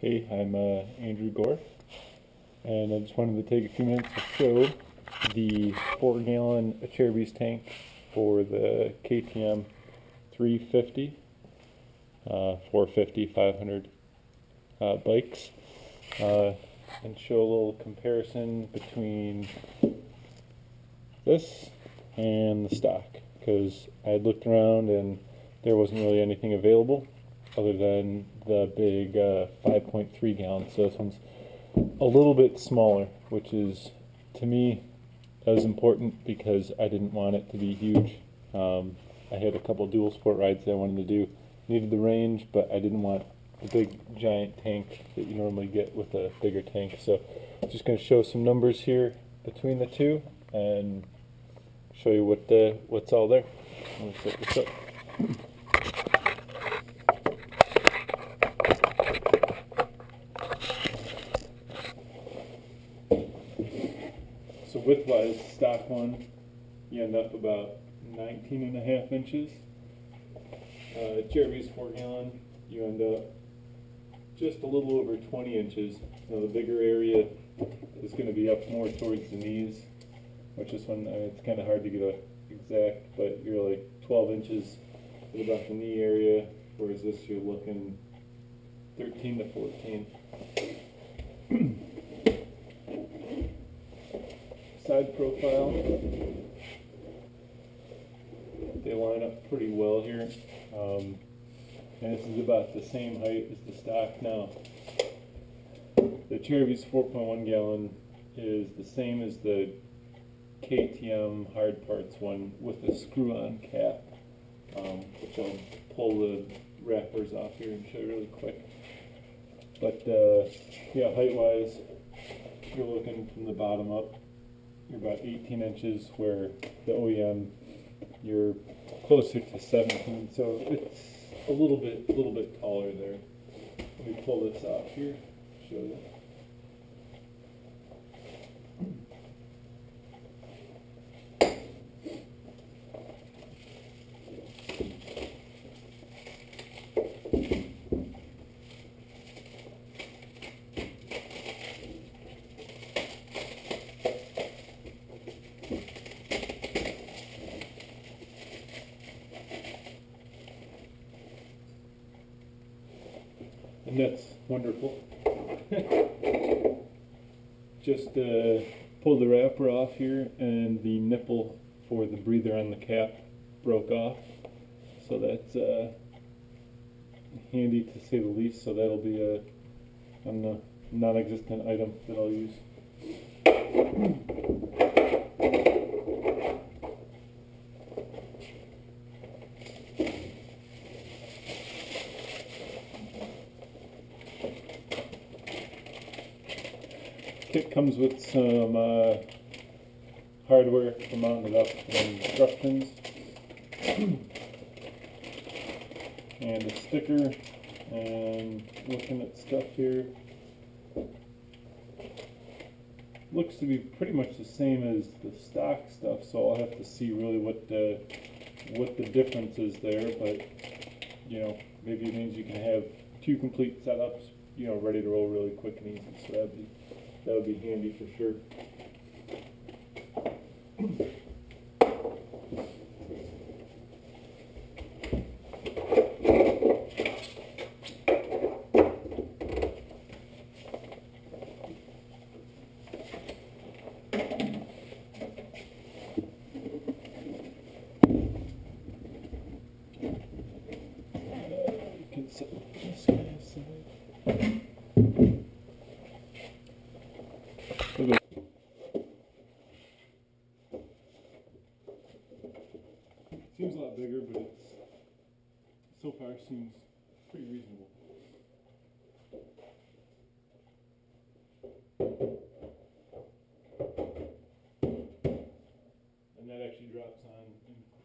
Hey, I'm Andrew Gore, and I just wanted to take a few minutes to show the 4-gallon Acerbis tank for the KTM 350, 450, 500 bikes, and show a little comparison between this and the stock, because I had looked around and there wasn't really anything available other than the big 5.3 gallon. So this one's a little bit smaller, which is, to me, that was important because I didn't want it to be huge. I had a couple dual sport rides that I wanted to do. Needed the range, but I didn't want the big giant tank that you normally get with a bigger tank. So I'm just going to show some numbers here between the two and show you what's all there. I'm going to set this up. So width-wise, stock one, you end up about 19.5 inches. Acerbis 4-gallon, you end up just a little over 20 inches. Now the bigger area is going to be up more towards the knees, which this one, it's kind of hard to get a exact, but you're like 12 inches at about the knee area, whereas this you're looking 13 to 14. Side profile, they line up pretty well here, and this is about the same height as the stock. Now the Acerbis 4.1 gallon is the same as the KTM hard parts one with a screw-on cap, which I'll pull the wrappers off here and show you really quick. But yeah, height-wise, you're looking from the bottom up. You're about 18 inches, where the OEM you're closer to 17, so it's a little bit taller there. Let me pull this off here, show you. And that's wonderful. Just pulled the wrapper off here, and the nipple for the breather on the cap broke off. So that's handy to say the least. So that'll be a non-existent item that I'll use. Kit comes with some hardware to mount it up and instructions, and a sticker, and looking at stuff here, looks to be pretty much the same as the stock stuff, so I'll have to see really what the difference is there, but you know, maybe it means you can have two complete setups, you know, ready to roll really quick and easy, so that would be handy for sure. You can set this guy aside. Seems a lot bigger, but it's so far seems pretty reasonable. And that actually drops on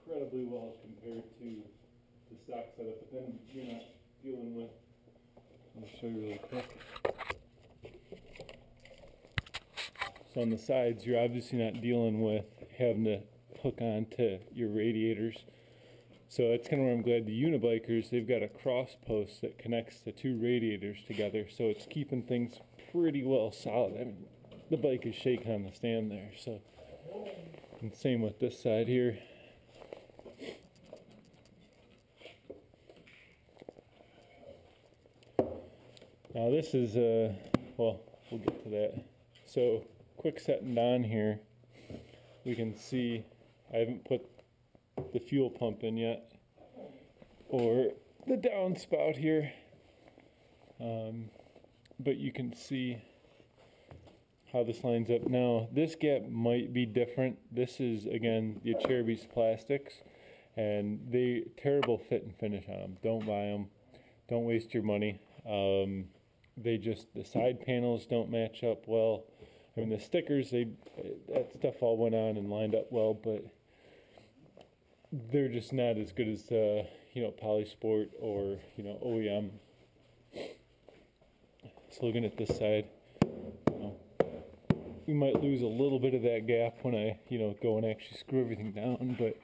incredibly well compared to the stock setup, but then you're not dealing with, I'll show you really quick. So on the sides, you're obviously not dealing with having to hook onto your radiators So that's kind of where I'm glad the Unibikers, they've got a cross post that connects the two radiators together, so it's keeping things pretty well solid. I mean, the bike is shaking on the stand there, so. And same with this side here. Now this is, well, we'll get to that. So, quick setting down here, we can see I haven't put the fuel pump in yet, or the downspout here, but you can see how this lines up. Now this gap might be different. This is again the Acerbis plastics, and they terrible fit and finish on them. Don't buy them, don't waste your money. The side panels don't match up well. I mean the stickers, that stuff all went on and lined up well, but they're just not as good as Polysport or OEM. So looking at this side, we might lose a little bit of that gap when I go and actually screw everything down, but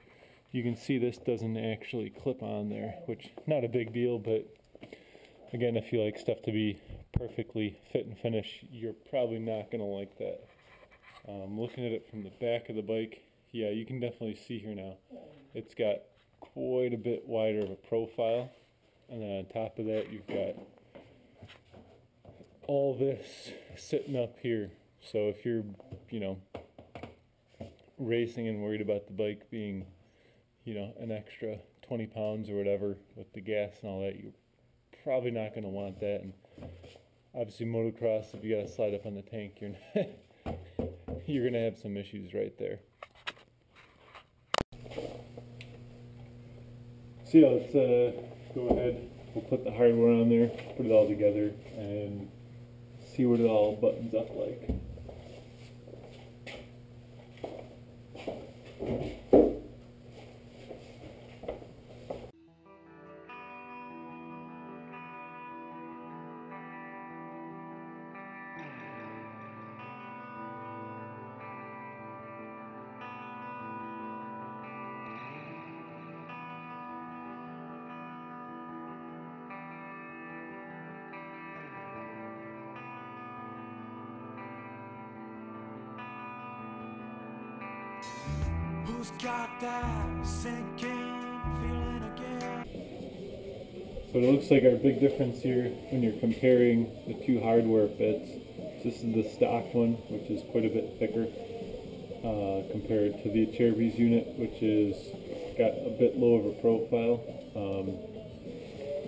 you can see this doesn't actually clip on there, which not a big deal, but again, if you like stuff to be perfectly fit and finish, you're probably not going to like that. Looking at it from the back of the bike, yeah, you can definitely see here now, it's got quite a bit wider of a profile, and then on top of that you've got all this sitting up here. So if you're, racing and worried about the bike being, an extra 20 pounds or whatever with the gas and all that, you're probably not going to want that. And obviously motocross, if you got to slide up on the tank, you're going to have some issues right there. So yeah, let's go ahead, we'll put the hardware on there, put it all together, and see what it all buttons up like. Who's got that sinking feeling again? So it looks like our big difference here when you're comparing the two hardware bits, this is the stock one, which is quite a bit thicker compared to the Acerbis unit, which is got a bit lower of a profile,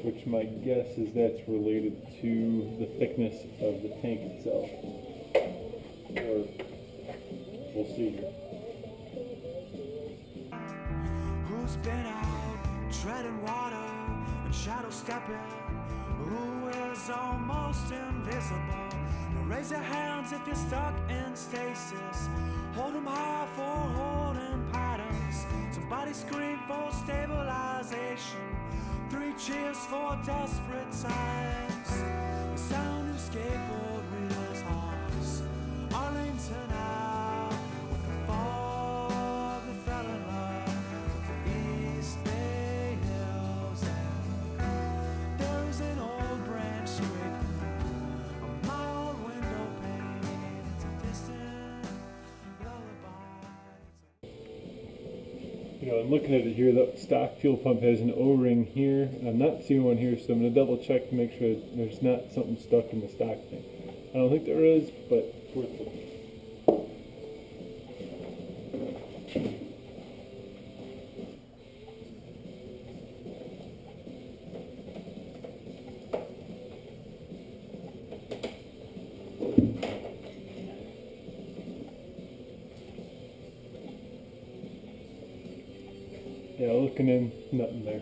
which my guess is that's related to the thickness of the tank itself. Or we'll see here. Who's been out treading water and shadow stepping? Who is almost invisible? Now raise your hands if you're stuck in stasis. Hold them high for holding patterns. Somebody scream for stabilization. 3 cheers for desperate times. The sound of skateboard wheels horns. Arlington out with the fog that fell in love with the East Bay Hills. And there's an old branch scraping a mild window pane. It's a distant lullaby. I'm looking at it here, the stock fuel pump has an O-ring here, and I'm not seeing one here, so I'm going to double check to make sure there's not something stuck in the stock thing. I don't think there is, but it's worth looking. Yeah, looking in, nothing there.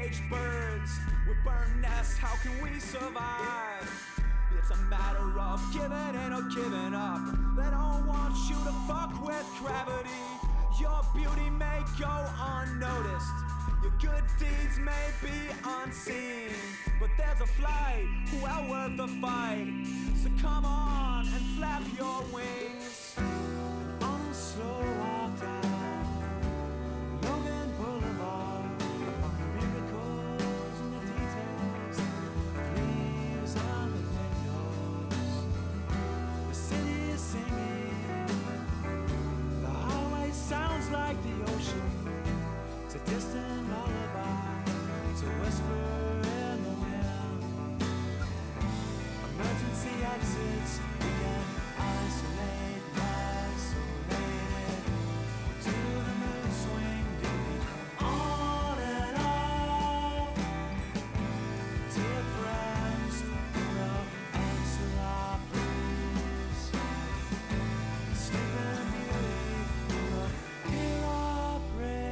caged birds with burned nests, how can we survive? It's a matter of giving in or giving up. They don't want you to fuck with gravity. Your beauty may go unnoticed, your good deeds may be unseen, but there's a flight well worth the fight. So come on and flap your wings. And on a slow walk down Logan Boulevard, on the miracles and the details, the leaves on the windows, the city is singing, the highway sounds like the ocean. It's a distant lullaby, it's a whisper in the wind. Emergency exits, we can isolate, isolated. To the mood swing, do on and off. Dear friends, who will answer our pleas? Sleeping beauty, who will hear our prayers?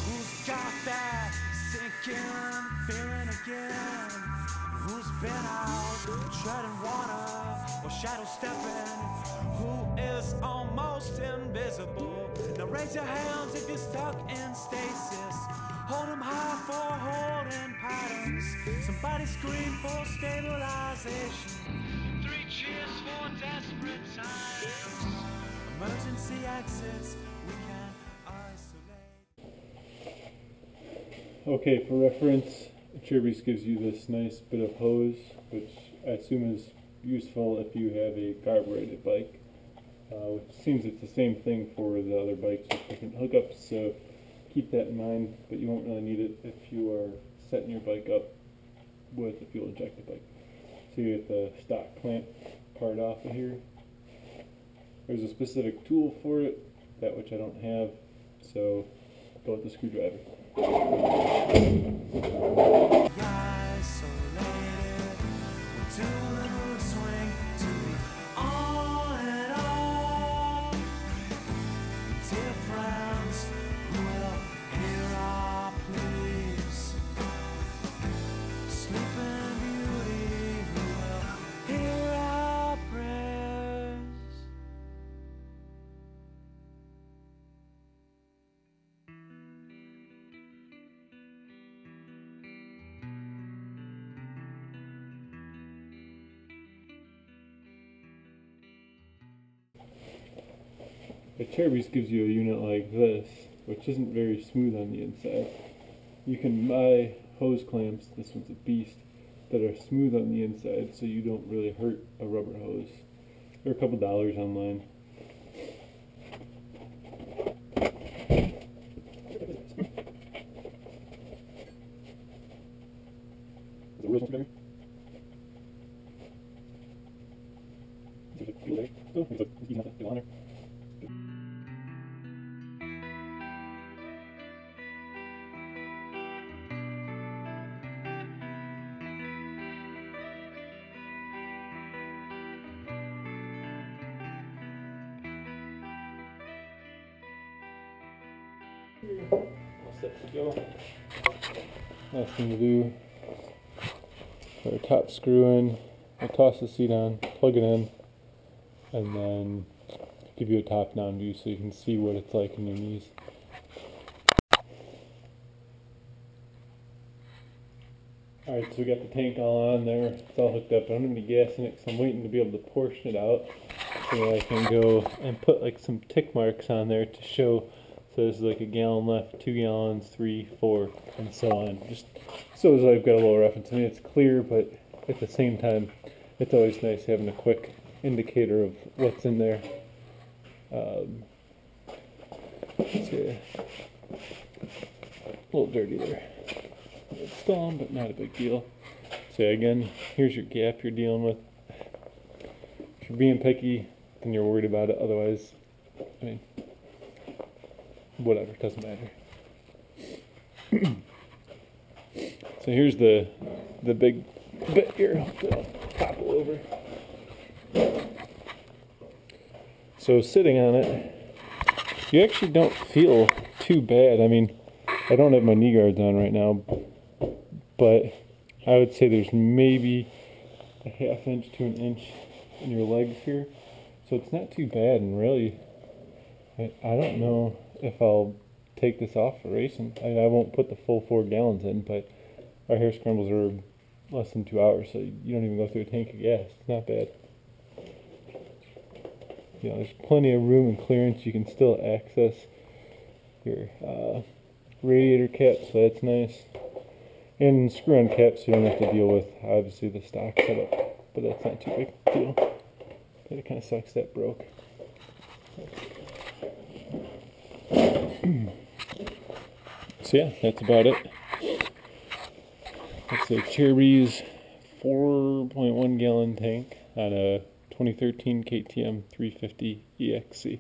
Who's got that sinking feeling again? Who's been out treading water or shadow stepping? Who is almost invisible? Now raise your hands if you're stuck in stasis. Hold 'em high for holding patterns. Somebody scream for stabilization. 3 cheers for desperate times. Emergency exits, we can isolate. Okay, for reference, Acerbis gives you this nice bit of hose, which I assume is useful if you have a carbureted bike. Which seems it's the same thing for the other bikes with different hookups, so keep that in mind, but you won't really need it if you are setting your bike up with a fuel injected bike. So you get the stock clamp part off of here. There's a specific tool for it, that which I don't have, so go with the screwdriver. Isolated, to the mood swing, to the on and off. Dear friends, who will hear our pleas? Sleeping beauty, who will hear our prayers? Acerbis gives you a unit like this, which isn't very smooth on the inside. You can buy hose clamps, this one's a beast, that are smooth on the inside so you don't really hurt a rubber hose. They're a couple dollars online. The real screwdriver? There's a fuel there. Oh, there's a easy enough to get on there. All set to go. Last thing to do, put a top screw in, I'll toss the seat on, plug it in, and then give you a top down view so you can see what it's like in your knees. Alright, so we got the tank all on there, it's all hooked up. I don't have any gas in it because I'm waiting to be able to portion it out so I can go and put like some tick marks on there to show. So there's like a gallon left, 2 gallons, 3, 4, and so on. Just so as I've got a little reference. I mean, it's clear, but at the same time, it's always nice having a quick indicator of what's in there. Let's see. A little dirty there. It's gone, but not a big deal. say again, here's your gap you're dealing with. If you're being picky, then you're worried about it. Otherwise, I mean, whatever, doesn't matter. So here's the big bit here. I'll topple over. So sitting on it, you actually don't feel too bad. I mean, I don't have my knee guards on right now, but I would say there's maybe a ½ inch to an inch in your legs here. So it's not too bad, and really, I don't know if I'll take this off for racing. I won't put the full 4 gallons in, but our hair scrambles are less than 2 hours, so you don't even go through a tank of gas. It's not bad. You know, there's plenty of room and clearance. You can still access your radiator caps, so that's nice. And screw-on caps you don't have to deal with, obviously, the stock setup, but that's not too big a deal. But it kind of sucks that broke. So yeah, that's about it. It's a Acerbis 4.1 gallon tank on a 2013 KTM 350EXC.